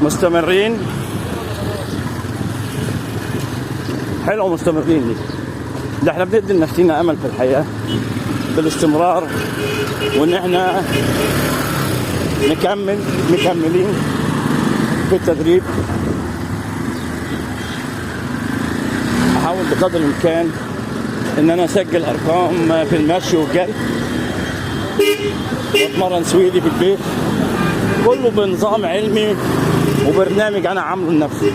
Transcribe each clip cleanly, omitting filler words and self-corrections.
مستمرين. حلو مستمرين دي. ده احنا بندي لنفسنا امل في الحياه بالاستمرار، وان احنا مكملين في التدريب. احاول بقدر الامكان ان انا اسجل ارقام في المشي والجري، واتمرن سويدي في البيت، كله بنظام علمي وبرنامج انا عامله لنفسي.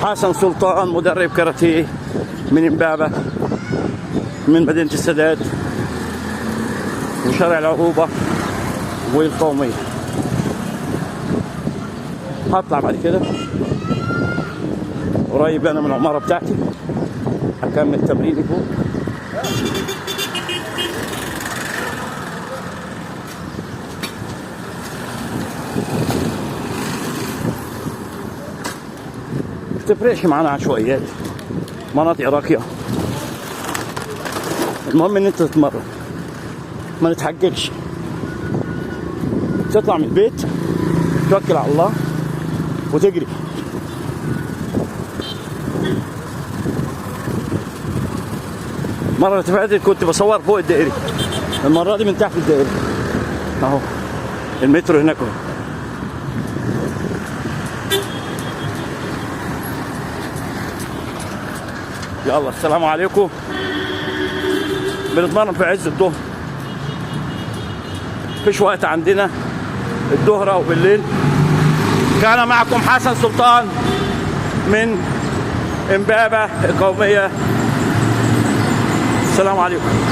حسن سلطان، مدرب كاراتيه من امبابة، من مدينة السادات وشارع العروبة والقومية. هطلع بعد كده قريب انا من العمارة بتاعتي، هكمل تمريني فوق. متفرقش معانا عشوائيات، مناطق راقية، المهم ان انت تتمرن، ما نتحججش. تطلع من البيت توكل على الله وتجري. المرة اللي فاتت كنت بصور فوق الدائري، المرة دي من تحت الدائري اهو، المترو هناك اهو. يلا السلام عليكم. بنتمرن في عز الظهر، مفيش وقت عندنا الظهر او بالليل. كان معكم حسن سلطان من امبابة القومية. السلام عليكم.